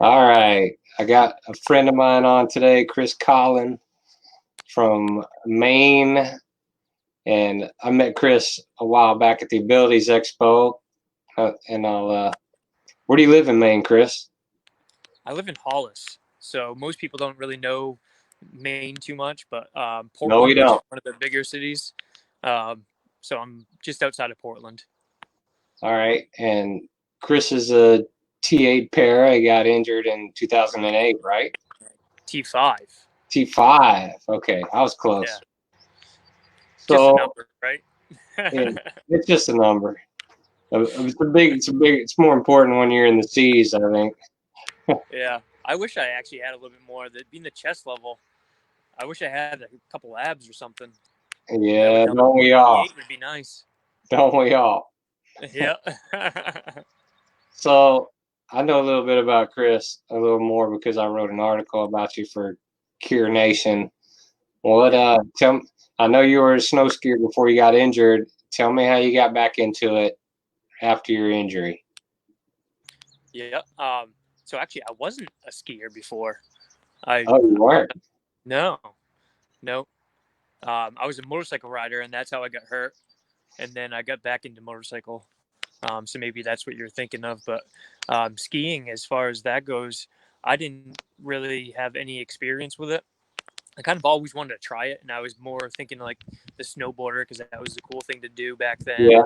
All right. I got a friend of mine on today, Chris Collin from Maine. And I met Chris a while back at the Abilities Expo. Where do you live in Maine, Chris? I live in Hollis, so most people don't really know Maine too much, but No, we Portland, which is don't. one of the bigger cities, um, so I'm just outside of Portland. All right. And Chris is a T8 para. He got injured in 2008, right? T5, T5. Okay. I was yeah, close. just a So number, right? yeah, it's just a number. It's more important when you're in the C's, I think. Yeah, I wish I actually had a little bit more. That being the chest level, I wish I had a couple abs or something. That would Yeah, help. don't we all? T8 would be nice. Don't we all? Yeah. So I know a little bit about Chris, a little more because I wrote an article about you for Cure Nation. What Yeah. I know you were a snow skier before you got injured. Tell me how you got back into it after your injury. Yeah. So actually, I wasn't a skier before. I Oh, you weren't? no, no. I was a motorcycle rider, and that's how I got hurt. And then I got back into motorcycle. So maybe that's what you're thinking of. But skiing, as far as that goes, I didn't really have any experience with it. I kind of always wanted to try it, and I was more thinking like the snowboarder because that was the cool thing to do back then, Yeah.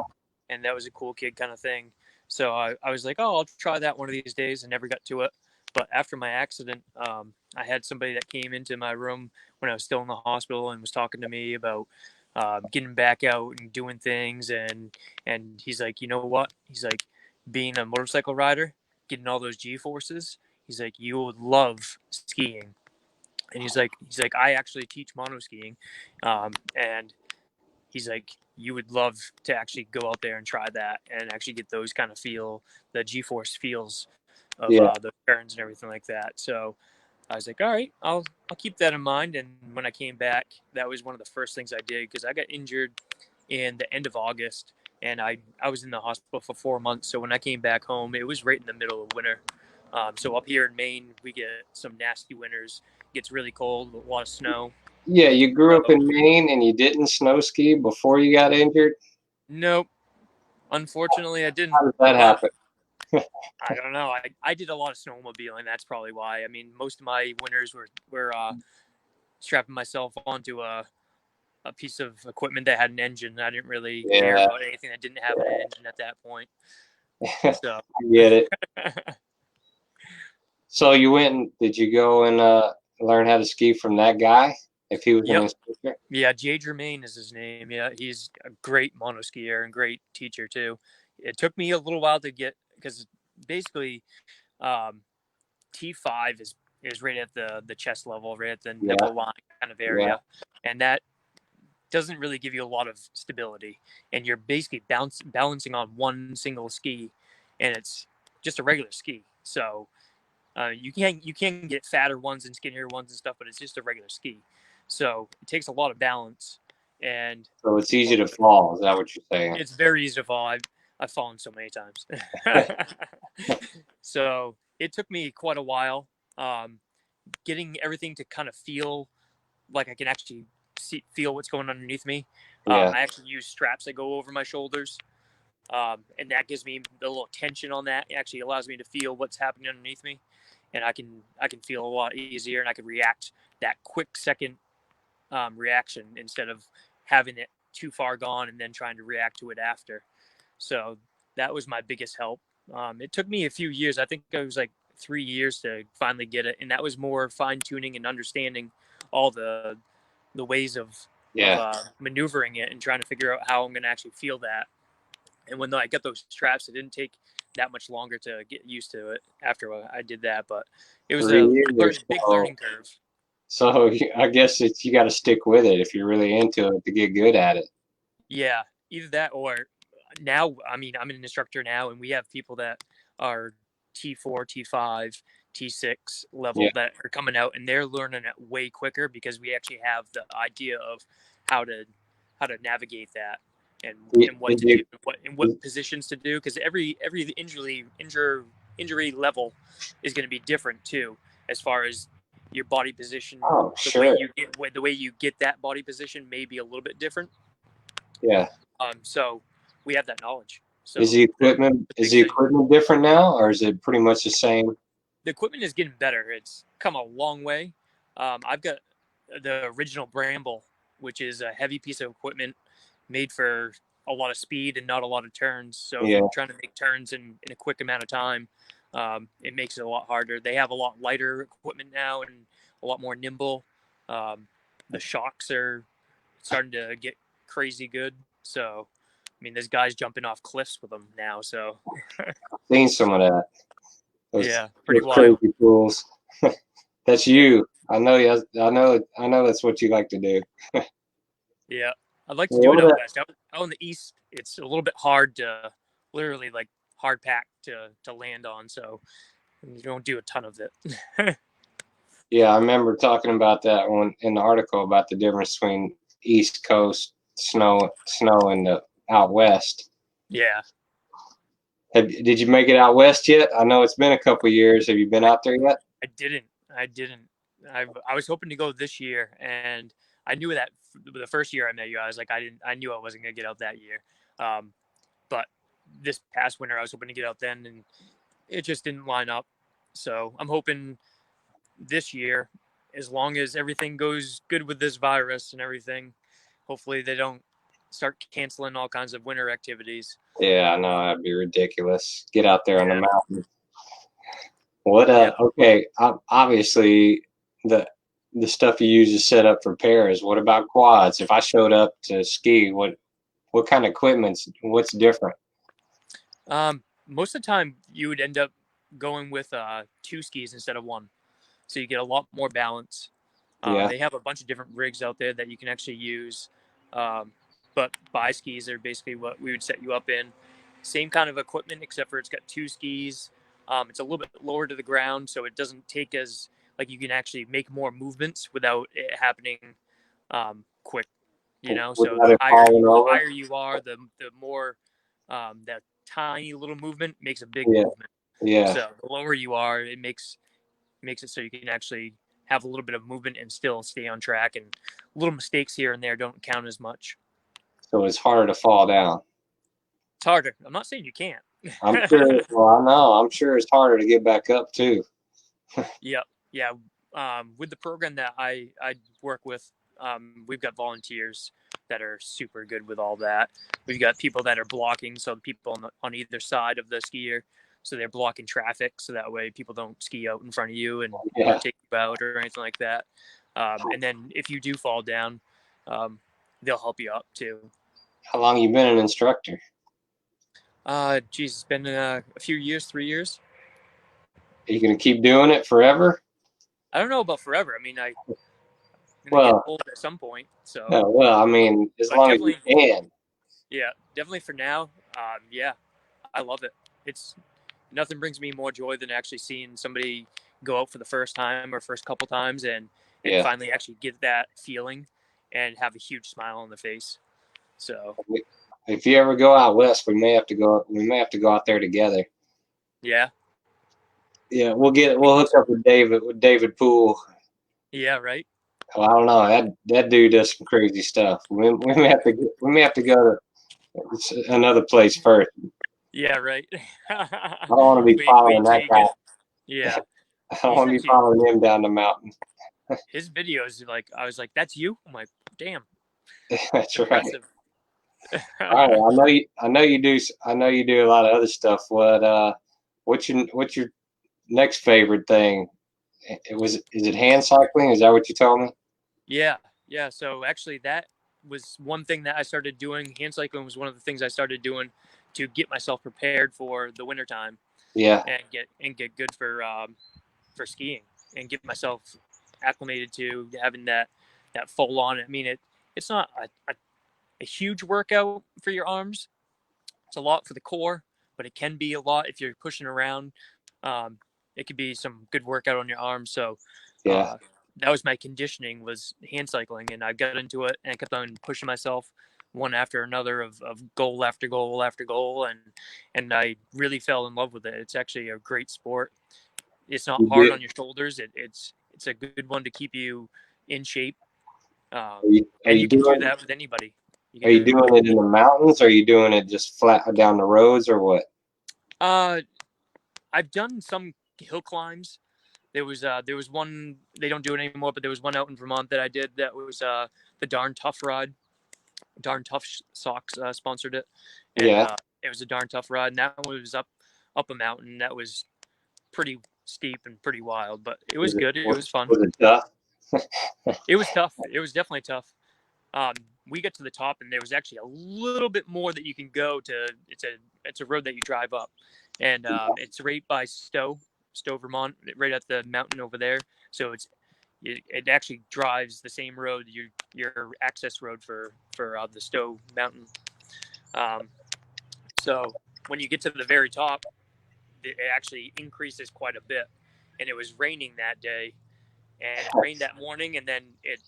and that was a cool kid kind of thing. So I was like, oh, I'll try that one of these days, and never got to it. But after my accident, I had somebody that came into my room when I was still in the hospital and was talking to me about getting back out and doing things, and he's like, you know what? He's like, being a motorcycle rider, getting all those G forces. He's like, you would love skiing, and he's like, I actually teach mono skiing, and he's like, you would love to actually go out there and try that and actually get those kind of the G-force feels of Yeah. the turns and everything like that. So I was like, all right, I'll keep that in mind. And when I came back, that was one of the first things I did because I got injured in the end of August, and I was in the hospital for 4 months. So when I came back home, it was right in the middle of winter. So up here in Maine, we get some nasty winters. It gets really cold, a lot of snow. Yeah, you grew up So in Maine and you didn't snow ski before you got injured? nope, unfortunately, I didn't. How did that But happen? I don't know. I did a lot of snowmobiling. That's probably why. I mean, most of my winters were strapping myself onto a piece of equipment that had an engine. I didn't really care Yeah, about anything that didn't have an engine at that point. I So, get it. So you went and did you go and learn how to ski from that guy if he was an yep. instructor? Yeah, Jay Germain is his name. Yeah, he's a great mono skier and great teacher too. It took me a little while to get because basically um, T5 is right at the chest level, right at the Yeah, nipple line kind of yeah, area, and that doesn't really give you a lot of stability, and you're basically balancing on one single ski, and it's just a regular ski. So you can get fatter ones and skinnier ones and stuff, but it's just a regular ski. So it takes a lot of balance, and so it's easy well, to fall. Is that what you're saying? it's very easy to fall. I've fallen so many times. So it took me quite a while getting everything to kind of feel like I can actually feel what's going on underneath me. Yeah, I actually use straps that go over my shoulders, and that gives me a little tension on that. It actually allows me to feel what's happening underneath me, and I can feel a lot easier, and I can react that quick second reaction instead of having it too far gone and then trying to react to it after. So that was my biggest help. It took me a few years. I think it was like 3 years to finally get it, and that was more fine tuning and understanding all the ways of yeah. maneuvering it and trying to figure out how I'm going to actually feel that. And when I got those straps, it didn't take that much longer to get used to it after I did that. But it was Three a years. big So, learning curve. so I guess you got to stick with it if you're really into it to get good at it. Yeah, either that or now. I mean, I'm an instructor now, and we have people that are T4, T5, T6 Yeah. level that are coming out, and they're learning it way quicker because we actually have the idea of how to how to navigate that and Did, and what did to do, you what positions to do. Because every injury level is going to be different too, as far as your body position. Oh, The sure. way you get that body position may be a little bit different. Yeah. So we have that knowledge. So Is the equipment different now, or is it pretty much the same? The equipment is getting better. It's come a long way. I've got the original Bramble, which is a heavy piece of equipment made for a lot of speed and not a lot of turns. So if you're trying to make turns in a quick amount of time, it makes it a lot harder. They have a lot lighter equipment now and a lot more nimble. The shocks are starting to get crazy good. So, I mean, there's guys jumping off cliffs with them now. So, I've seen some of that. Pretty wild. Crazy tools. That's you. I know. I know. That's what you like to do. Yeah, I'd like to do it out west. Out in the east, it's a little bit hard to literally like hard pack to land on. So you don't do a ton of it. Yeah, I remember talking about that one in the article about the difference between East Coast snow and the out west. Yeah. Did you make it out west yet? I know it's been a couple of years. Have you been out there yet? I didn't. I was hoping to go this year, and I knew that the first year I met you, I was like, I knew I wasn't gonna get out that year. But this past winter, I was hoping to get out then, and it just didn't line up. So I'm hoping this year, as long as everything goes good with this virus and everything, hopefully they don't start canceling all kinds of winter activities. Yeah, I know, that'd be ridiculous. Get out there on the mountain. What? Okay. Obviously, the stuff you use is set up for pairs. What about quads? If I showed up to ski, what kind of equipment's what's different? Most of the time, you would end up going with 2 skis instead of 1, so you get a lot more balance. They have a bunch of different rigs out there that you can actually use. But bi-skis are basically what we would set you up in. Same kind of equipment, except for it's got 2 skis. It's a little bit lower to the ground, so it doesn't take as, like, you can actually make more movements without it happening quick, you know? So the higher you are, the more that tiny little movement makes a big movement. Yeah. So the lower you are, it makes it so you can actually have a little bit of movement and still stay on track, and little mistakes here and there don't count as much. So it's harder to fall down. It's harder. I'm not saying you can't. I'm sure. Well, I know. I'm sure it's harder to get back up too. Yeah. With the program that I work with, we've got volunteers that are super good with all that. We've got people that are blocking, so the people on either side of the skier, so they're blocking traffic, so that way people don't ski out in front of you and take you out or anything like that. And then if you do fall down, they'll help you up too. How long you been an instructor? It's been a few years, 3 years. Are you gonna keep doing it forever? I don't know about forever. I mean, I'm gonna get old at some point. So. Well, I mean, as long as you can. Yeah, definitely for now. Yeah, I love it. It's nothing brings me more joy than actually seeing somebody go out for the first time or first couple times and finally actually get that feeling and have a huge smile on the face. So if you ever go out west, we may have to go out there together. Yeah. Yeah, we'll hook up with David Poole. Yeah, right. Well, I don't know. That dude does some crazy stuff. We may have to go to another place first. Yeah, right. I don't want to be following that guy. Yeah. I don't want to be following him down the mountain. His videos, like, I was like, "That's you." I'm like, "Damn." That's impressive. All right, I know you do a lot of other stuff. What's your next favorite thing? Is it hand cycling? Is that what you told me? Yeah. So actually, that was one thing that I started doing. Hand cycling was one of the things I started doing to get myself prepared for the wintertime. Yeah. And get good for skiing and get myself acclimated to having that full on. I mean, it's not a huge workout for your arms. It's a lot for the core, but it can be a lot if you're pushing around. It could be some good workout on your arms. So that was my conditioning, was hand cycling, and I got into it and I kept on pushing myself one after another of goal after goal after goal, and I really fell in love with it. It's actually a great sport. It's not You hard do, on your shoulders. It's a good one to keep you in shape, are and you you can do doing that with anybody. You are can you do it with doing it in the mountains? Or are you doing it just flat down the roads or what? uh I've done some hill climbs. There was one, they don't do it anymore, but there was one out in Vermont that I did that was the Darn Tough ride. Darn Tough Socks sponsored it, and Yeah. it was a darn tough ride. And that was up a mountain that was pretty steep and pretty wild, but it was good. It was fun. Was it tough? It was tough. It was definitely tough. Um, we got to the top, and there was actually a little bit more that you can go to. It's a road that you drive up, and it's right by Stowe, Vermont, right at the mountain over there. So it actually drives the same road, your access road for the Stowe Mountain. Um, so when you get to the very top, it actually increases quite a bit. And it was raining that day, and it rained that morning, and then it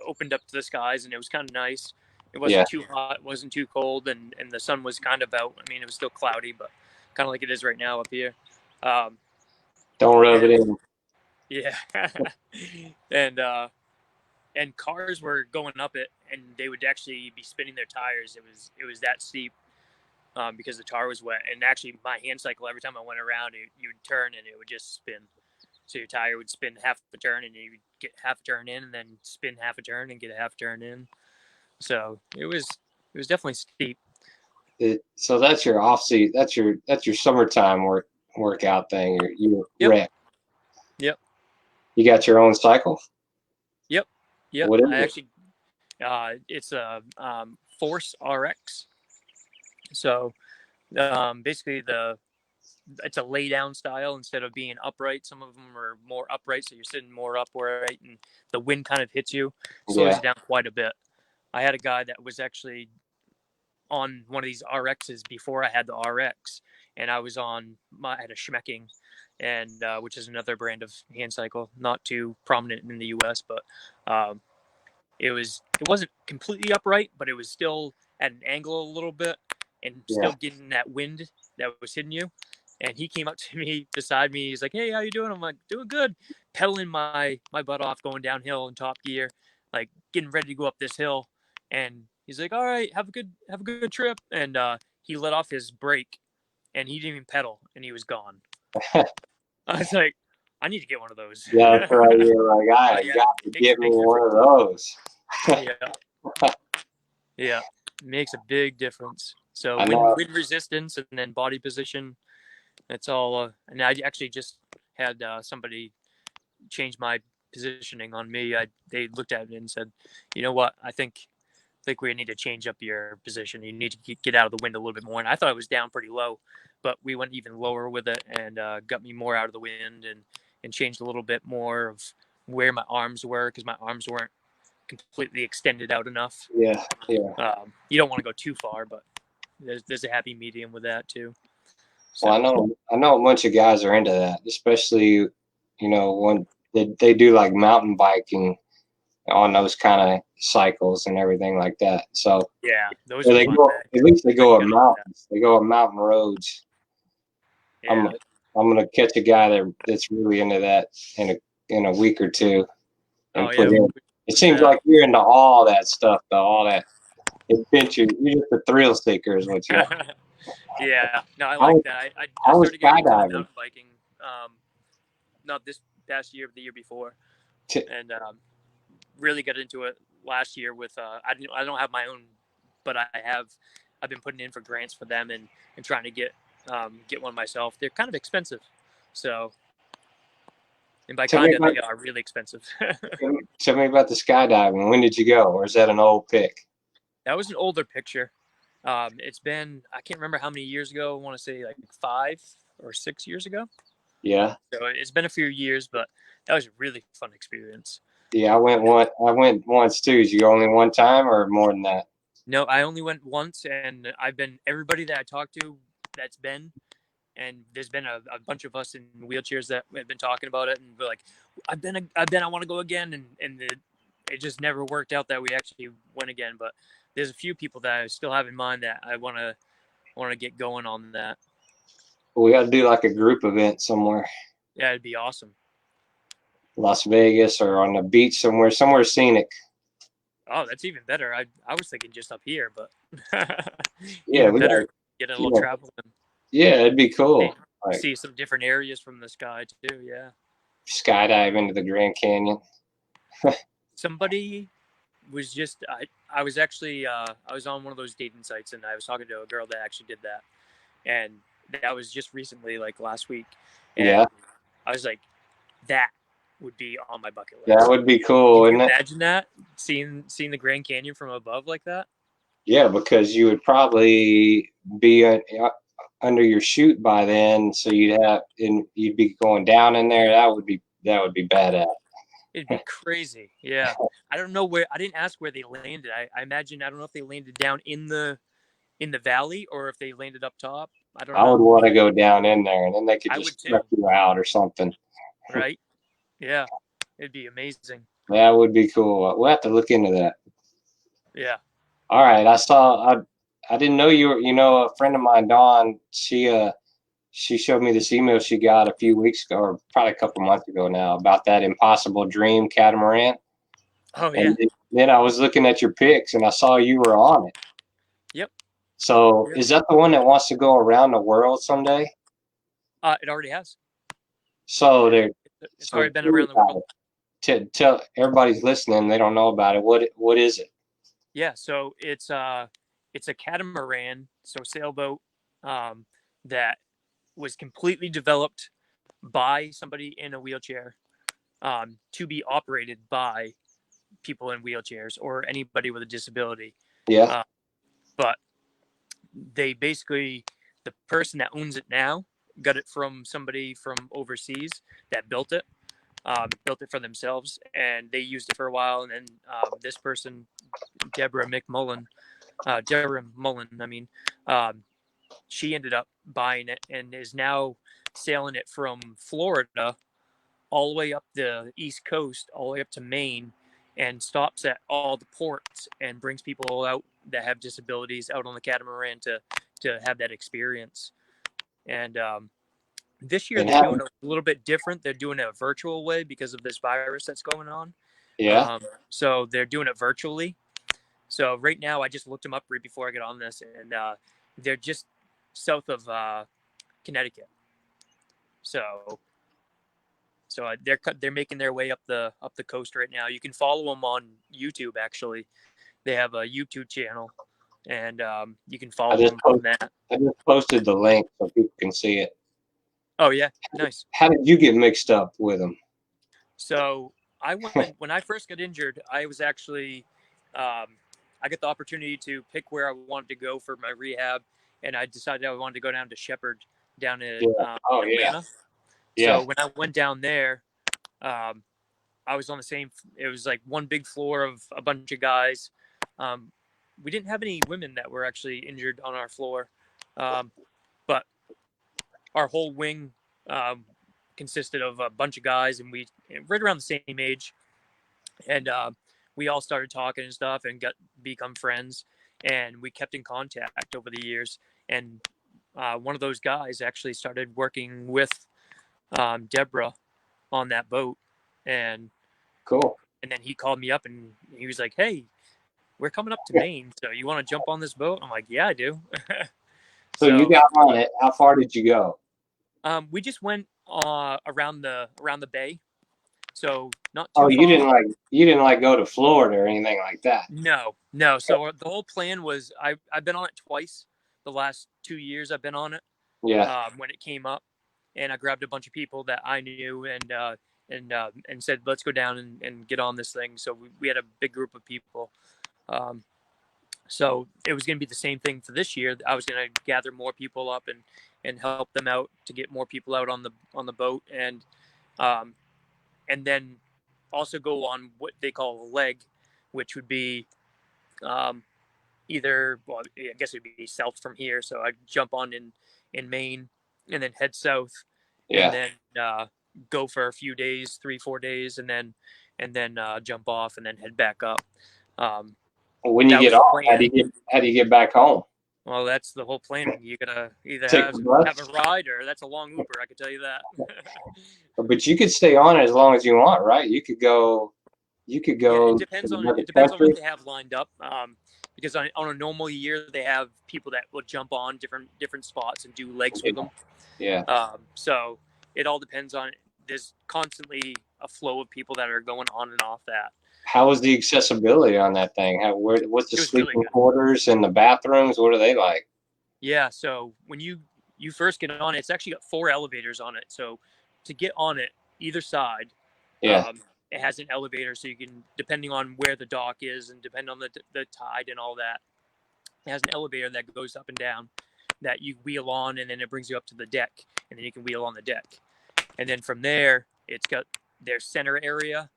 opened up to the skies, and it was kind of nice. It Yeah. wasn't too hot, it wasn't too cold, and the sun was kind of out. I mean, it was still cloudy, but kind of like it is right now up here. Um, Don't rub it and in. yeah, and and cars were going up it, and they would actually be spinning their tires. It was that steep, because the tar was wet. And actually, my hand cycle, every time I went around, you would turn and it would just spin. So your tire would spin half a turn, and you would get half a turn in, and then spin half a turn and get a half turn in. So it was definitely steep. So that's your off season. That's your summertime workout thing. You Yep, rec. yep, You got your own cycle. yep, yep. What is I it? actually, it's a Force RX. So basically it's a lay down style instead of being upright. Some of them are more upright, so you're sitting more upright, and the wind kind of hits you, slows Yeah. you down quite a bit. I had a guy that was actually on one of these RXs before I had the RX, and I had a Schmecking, and which is another brand of hand cycle, not too prominent in the U.S., but um, it wasn't completely upright, but it was still at an angle a little bit, and Yeah. still getting that wind that was hitting you. And he came up to me beside me. He's like, "Hey, how you doing?" I'm like, "Doing good." Pedaling my butt off, going downhill in top gear, like getting ready to go up this hill. And he's like, "All right, have a good trip." And he let off his brake, and he didn't even pedal, and he was gone. I was like, "I need to get one of those." Yeah, that's right. You're like, I Yeah, got to it makes a get me big one difference. of those. Yeah. Yeah, makes a big difference. So I know. wind resistance and then body position, that's all. And I actually just had somebody change my positioning on me. They looked at it and said, "You know what? I think we need to change up your position. You need to get out of the wind a little bit more." And I thought it was down pretty low, but we went even lower with it, and got me more out of the wind, and changed a little bit more of where my arms were, because my arms weren't completely extended out enough. Yeah, yeah. You don't want to go too far, but there's a happy medium with that too. Well, So I know a bunch of guys are into that, especially when they do like mountain biking on those kind of cycles and everything like that. So yeah, those yeah, are they fun. go at least they I go up gotta do that. mountains. They go up mountain roads. I'm Yeah. I'm gonna catch a guy that's really into that in a week or two Oh and put yeah. in. It Who's seems that? like you're into all that stuff though, all that adventure. You're just a thrill seeker, is what you are. Yeah. No, I I like was that. I I was started getting into the skydiving. mountain biking. Not this past year, but the year before, and really got into it last year with. I don't have my own, but I've been putting in for grants for them, and trying to get one myself. They're kind of expensive, so. And by Tell me kind of, about they are really expensive. tell me about the skydiving. When did you go, or is that an old pic? That was an older picture. It's been, I can't remember how many years ago. I want to say like 5 or 6 years ago. Yeah, So it's been a few years, but that was a really fun experience. yeah. I went once too. Is you only one time or more than that? No, I only went once, and everybody that I talked to that's been, and there's been a bunch of us in wheelchairs that have been talking about it, and we're like, I want to go again, and it just never worked out that we actually went again. But there's a few people that I still have in mind that I want to get going on that. We got to do like a group event somewhere. Yeah, it'd be awesome. Las Vegas or on the beach somewhere scenic. Oh, that's even better. I was thinking just up here, but Yeah, even we better, got. getting a little travel and Yeah, it'd be cool. Like see some different areas from the sky too. Yeah. skydive into the Grand Canyon. Somebody was just I was actually I was on one of those dating sites and I was talking to a girl that actually did that, and that was just recently, like last week, and Yeah, I was like, that would be on my bucket list. that would be cool, Can you wouldn't it? imagine that, seeing the Grand Canyon from above like that? Yeah, because you would probably be under your chute by then, so you'd be going down in there. That would be badass. It'd be crazy. Yeah, I don't know where. I didn't ask where they landed. I imagine, I don't know if they landed down in the valley or if they landed up top. I don't I would know. want to go down in there, and then they could I would just check too. you out or something. Right? Yeah, it'd be amazing. That would be cool. We'll have to look into that. Yeah. All right, I didn't know you were. A friend of mine, Dawn. She showed me this email she got a few weeks ago, or probably a couple months ago now, about that Impossible Dream catamaran. Oh yeah. And then I was looking at your pics, and I saw you were on it. Yep. So Yep. is that the one that wants to go around the world someday? It already has. So It's already been around the world. To tell everybody's listening, they don't know about it. What is it? Yeah. So it's a catamaran, so sailboat, that was completely developed by somebody in a wheelchair, to be operated by people in wheelchairs or anybody with a disability. Yeah, Uh, but they basically, the person that owns it now got it from somebody from overseas that built it for themselves, and they used it for a while. And then this person, Deborah Mullen, I mean, she ended up buying it and is now sailing it from Florida all the way up the East Coast, all the way up to Maine, and stops at all the ports and brings people out that have disabilities out on the catamaran to have that experience. And this year and they're doing a little bit different. They're doing it a virtual way because of this virus that's going on. yeah. So they're doing it virtually. So right now, I just looked them up right before I get on this, and they're just south of Connecticut. So they're making their way up the coast right now. You can follow them on YouTube. Actually, they have a YouTube channel, and you can follow them on that. I just posted the link so people can see it. Oh yeah, nice. How did you get mixed up with them? So I went when I first got injured. I was actually I got the opportunity to pick where I wanted to go for my rehab, and I decided I wanted to go down to Shepherd, down in Atlanta. Yeah. So when I went down there, um, I was on the same. It was like one big floor of a bunch of guys. We didn't have any women that were actually injured on our floor, but our whole wing consisted of a bunch of guys, and we right around the same age, and we all started talking and stuff, and become friends, and we kept in contact over the years. And one of those guys actually started working with Deborah on that boat, and Cool. and then he called me up and he was like, "Hey, we're coming up to Maine, so you want to jump on this boat?" I'm like, "Yeah, I do." So you got on it. How far did you go? We just went around the bay, so not too Oh, far. you didn't like go to Florida or anything like that. No. So the whole plan was I've been on it twice. The last 2 years I've been on it. Yeah. When it came up, and I grabbed a bunch of people that I knew and said, let's go down and get on this thing. So we had a big group of people. So it was going to be the same thing for this year. I was going to gather more people up and help them out to get more people out on the boat, and then also go on what they call a leg, which would be either, well, I guess it'd be south from here. So I'd jump on in Maine and then head south, and then go for a few days, 3-4 days, and then jump off and then head back up. When you That get was the off, plan. how do you get back home? Well, that's the whole plan. You gotta either Take the bus, have a ride, or that's a long Uber. I can tell you that. but you could stay on as long as you want, right? You could go. You could Yeah, go to another it depends on what country. they have lined up. Because on a normal year they have people that will jump on different spots and do legs with them. Yeah. So it all depends on. There's constantly a flow of people that are going on and off that. How was the accessibility on that thing? What's the It was really sleeping good. quarters and the bathrooms? What are they like? Yeah. So when you first get on it, it's actually got 4 elevators on it. So to get on it, either side, Yeah. um, it has an elevator. So you can, depending on where the dock is and depending on the tide and all that, it has an elevator that goes up and down that you wheel on, and then it brings you up to the deck, and then you can wheel on the deck. And then from there, it's got their center area,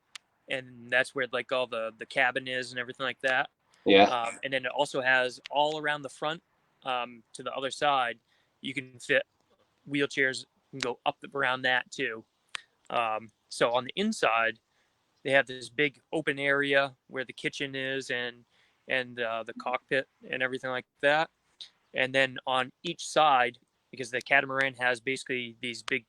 and that's where like all the cabin is and everything like that. Yeah. And then it also has all around the front, to the other side, you can fit wheelchairs and go up around that too. So on the inside, they have this big open area where the kitchen is and the cockpit and everything like that. And then on each side, because the catamaran has basically these big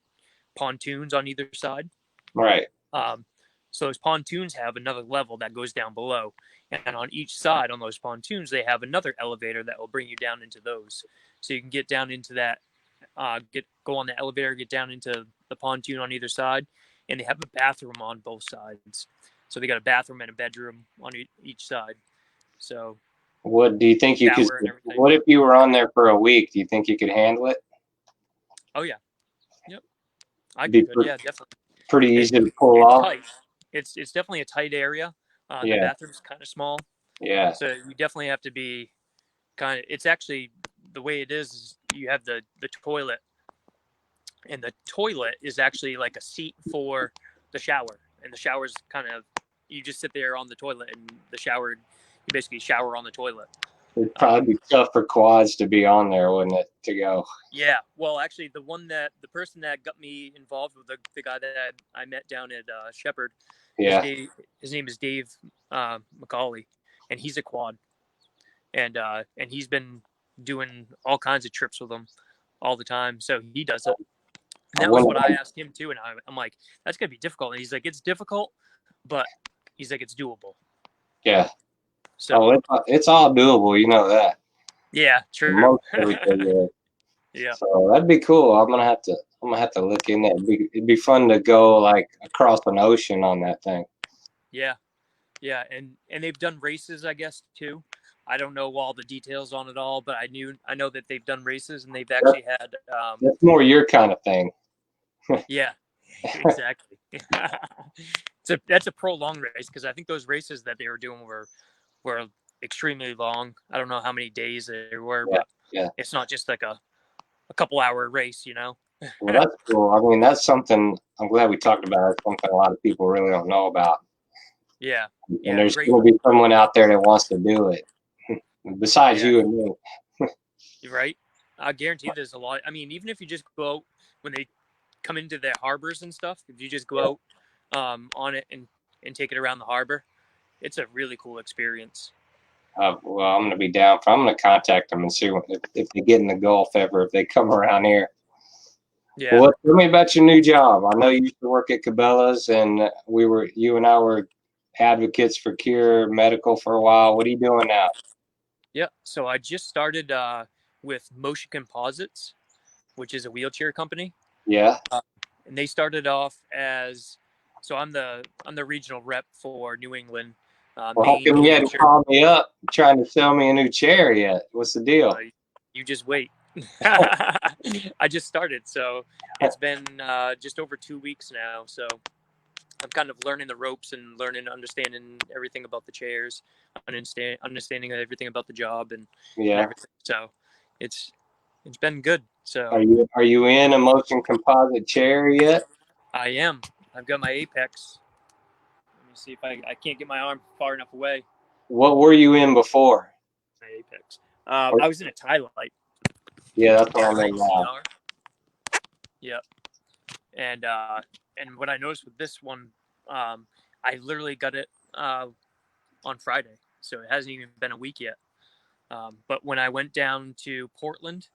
pontoons on either side. Right. Um, so those pontoons have another level that goes down below, and on each side on those pontoons they have another elevator that will bring you down into those. So you can get down into that, go on the elevator, get down into the pontoon on either side, and they have a bathroom on both sides. So they got a bathroom and a bedroom on each side. So What do you think you could? shower and everything. What if you were on there for a week? Do you think you could handle it? Oh yeah, yep, I Be could. Yeah, definitely. pretty It, easy to pull it's off. tight. It's definitely a tight area. The Yeah. bathroom's kind of small, Yeah. so you definitely have to be kind of. It's actually the way it is you have the toilet, and the toilet is actually like a seat for the shower, and the shower's kind of, you just sit there on the toilet, and the shower, you basically shower on the toilet. It'd probably be tough for quads to be on there, wouldn't it? To go. Yeah, well, actually, the person that got me involved with the guy that I met down at Shepherd, Yeah. his name is Dave McCauley, and he's a quad, and he's been doing all kinds of trips with them all the time. So he does it. And that was what I asked him too, and I'm like, that's gonna be difficult. And he's like, it's difficult, but he's like, it's doable. Yeah. So it's all doable. You know that. yeah, true. Most everything is. Yeah. So that'd be cool. I'm gonna have to look in that. It'd be fun to go like across an ocean on that thing. Yeah, yeah, and they've done races, I guess, too. I don't know all the details on it all, but I know that they've done races, and they've actually had. That's more your kind of thing. Yeah, exactly. That's a prolonged race, because I think those races that they were doing were extremely long. I don't know how many days they were, but it's not just like a couple hour race, you know. Well, that's cool. I mean, that's something I'm glad we talked about. It's something a lot of people really don't know about. Yeah. And there's going to be someone out there that wants to do it besides you and me. Right. I guarantee there's a lot. I mean, even if you just go out when they come into their harbors and stuff, if you just go out on it and take it around the harbor, it's a really cool experience. Well, I'm going to be down. I'm going to contact them and see if they get in the Gulf ever, if they come around here. Yeah. Well, tell me about your new job. I know you used to work at Cabela's, and you and I were advocates for Cure Medical for a while. What are you doing now? Yeah. So I just started with Motion Composites, which is a wheelchair company. Yeah. And they started off as, so I'm the regional rep for New England. Well, how come you hadn't called me up trying to sell me a new chair yet? What's the deal? You just wait. I just started, so it's been just over 2 weeks now. So I'm kind of learning the ropes and understanding everything about the chairs, understanding everything about the job and everything. So it's been good. So are you in a Motion Composite chair yet? I am. I've got my Apex. Let me see if I can't get my arm far enough away. What were you in before? My Apex. I was in a tie light. Yeah, that's what I'm in now. Yeah. And what I noticed with this one, I literally got it on Friday. so it hasn't even been a week yet. But when I went down to Portland,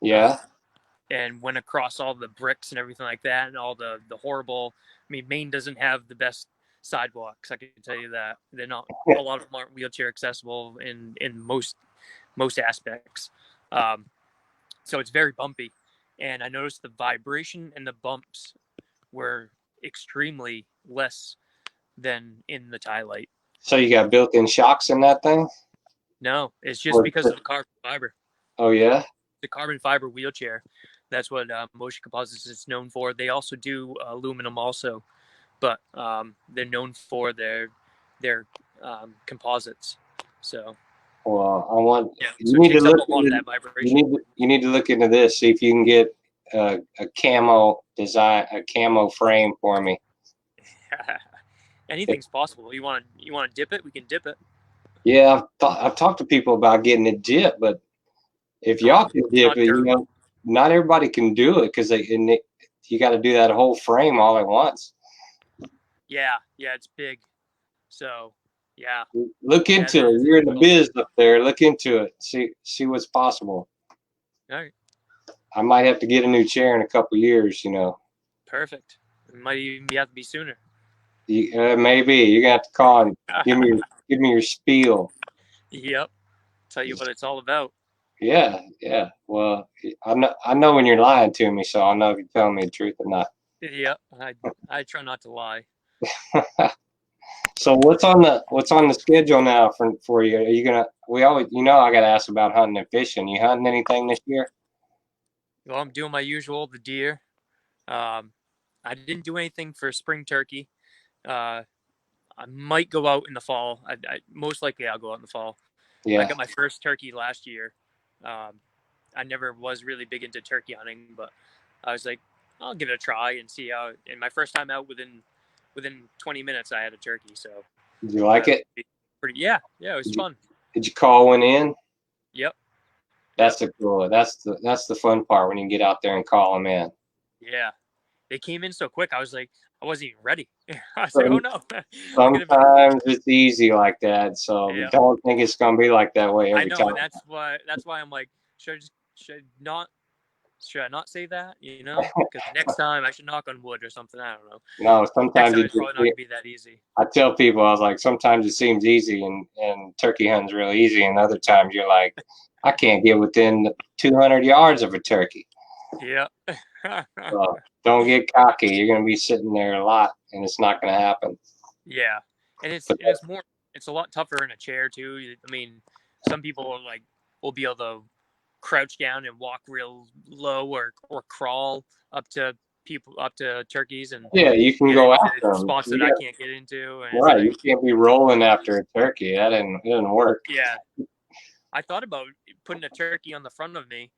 Yeah. And went across all the bricks and everything like that, and all the horrible. I mean, Maine doesn't have the best sidewalks. I can tell you that they're not. A lot of them aren't wheelchair accessible in most aspects. Um, so it's very bumpy, and I noticed the vibration and the bumps were extremely less than in the Thai Light. So you got built-in shocks in that thing? No, it's just because of the carbon fiber. Oh yeah. The carbon fiber wheelchair. That's what Motion Composites is known for. They also do aluminum also, but they're known for their composites. So. Well, I want so it takes up a lot of that vibration. You need to look into this. See if you can get a camo design, a camo frame for me. Anything's possible. You want to dip it? We can dip it. Yeah, I've talked to people about getting it dipped, but if y'all can dip it, you know, not everybody can do it because you got to do that whole frame all at once. Yeah, it's big. So yeah, look into it. You're in the biz up there. Look into it. See what's possible. All right. I might have to get a new chair in a couple of years. You know. Perfect. It might even have to be sooner. Maybe you're gonna have to call and give me your spiel. Yep. Tell you what it's all about. Yeah. Well, I know when you're lying to me, so I'll know if you're telling me the truth or not. Yep. I try not to lie. So what's on the schedule now for you? Are you gonna? We always, I gotta ask about hunting and fishing. You hunting anything this year? Well, I'm doing my usual, the deer. I didn't do anything for spring turkey. I might go out in the fall. I most likely I'll go out in the fall. Yeah. I got my first turkey last year. I never was really big into turkey hunting, but I was like, I'll give it a try and see how. And my first time out, within 20 minutes, I had a turkey. So did you like it? Yeah, it was fun. Did you call one in? Yep. That's the cool. That's the fun part when you get out there and call them in. Yeah, they came in so quick. I was like, I wasn't even ready. I was like, oh no. Sometimes it's easy like that, so don't think it's gonna be like that way every time. And that's why I'm like, should I not say that? Because next time I should knock on wood or something. I don't know. No, sometimes it's probably not gonna be that easy. I tell people, I was like, sometimes it seems easy, and turkey hunting's really easy, and other times you're like, I can't get within 200 yards of a turkey. Yeah. So don't get cocky. You're going to be sitting there a lot, and it's not going to happen. Yeah, and it's a lot tougher in a chair too. I mean, some people will be able to crouch down and walk real low or crawl up to turkeys, and you can go after spots that I can't get into. And right, you can't be rolling after a turkey. That didn't work. Yeah, I thought about putting a turkey on the front of me.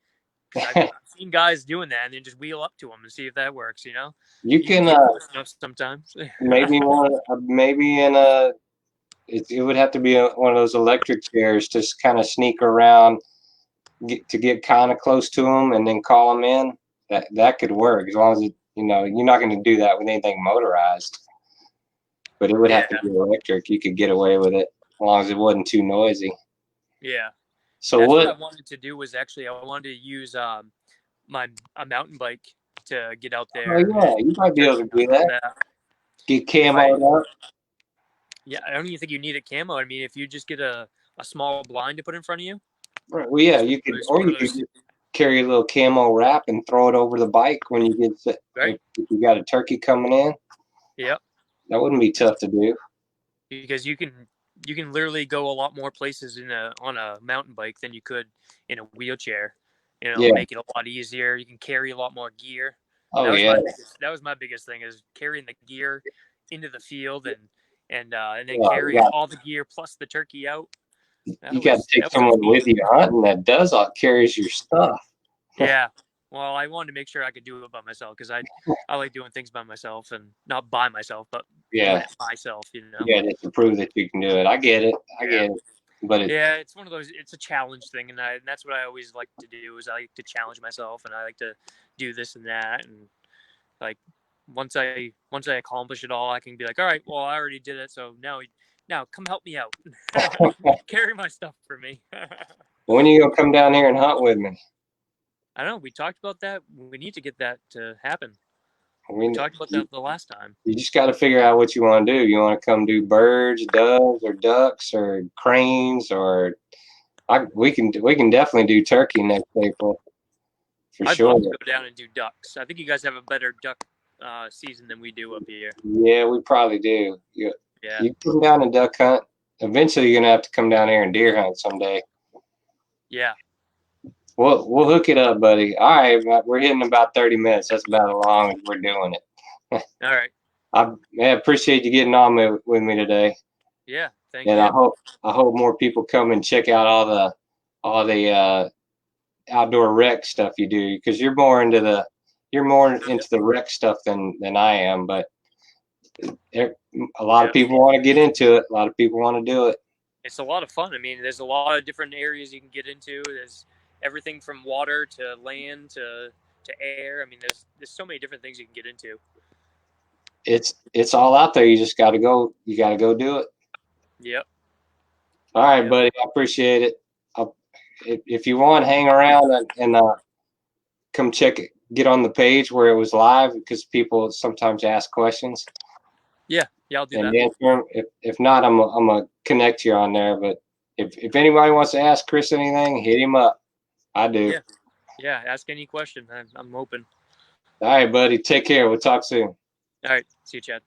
I've seen guys doing that and then just wheel up to them and see if that works. You can sometimes. maybe in a. It would have to be one of those electric chairs. Just kind of sneak around, get kind of close to them, and then call them in. That could work as long as you're not going to do that with anything motorized. But it would have to be electric. You could get away with it as long as it wasn't too noisy. Yeah. So what I wanted to do was I wanted to use a mountain bike to get out there. Oh yeah, you might be able to do that. Get camo up. Yeah, I don't even think you need a camo. I mean, if you just get a small blind to put in front of you. Right. Well, yeah, you could, or you could carry a little camo wrap and throw it over the bike when you get set. Right. If you got a turkey coming in. Yep. That wouldn't be tough to do. Because you can literally go a lot more places on a mountain bike than you could in a wheelchair. Make it a lot easier. You can carry a lot more gear. Oh, that was my biggest thing, is carrying the gear into the field and then carry all the gear plus the turkey out. You got to take someone with you hunting that carries your stuff. Yeah. Well, I wanted to make sure I could do it by myself because I like doing things by myself, and not by myself, but myself. Yeah, just to prove that you can do it. I get it. Get it. But it's one of those. It's a challenge thing, and that's what I always like to do. Is I like to challenge myself, and I like to do this and that, and once I accomplish it all, I can be like, all right, well, I already did it, so now now come help me out. Carry my stuff for me. When are you gonna come down here and hunt with me? I don't know. We talked about that. We need to get that to happen. I mean, We talked about that the last time. you just got to figure out what you want to do. You want to come do birds, doves, or ducks, or cranes, or we can definitely do turkey next April for I'd sure. love to go down and do ducks. I think you guys have a better duck season than we do up here. Yeah, we probably do. You Yeah. you come down and duck hunt. Eventually, you're gonna have to come down here and deer hunt someday. Yeah. We'll hook it up, buddy. All right, we're hitting about 30 minutes. That's about as long as we're doing it. All right. I appreciate you getting on with me today. Yeah. Thank And you. I hope more people come and check out all the outdoor rec stuff you do, because you're more into the rec stuff than I am. But a lot of people want to get into it. A lot of people want to do it. It's a lot of fun. I mean, there's a lot of different areas you can get into. There's everything from water to land to air. I mean, there's so many different things you can get into. It's all out there. You just got to go. You got to go do it. Yep. All right, buddy. I appreciate it. If you want, hang around and come check it. Get on the page where it was live, because people sometimes ask questions. Yeah, I'll do and that. answer them. If not, I'm gonna connect you on there. But if anybody wants to ask Chris anything, hit him up. I do. Yeah. Ask any question. I'm open. All right, buddy. Take care. We'll talk soon. All right. See you, Chad.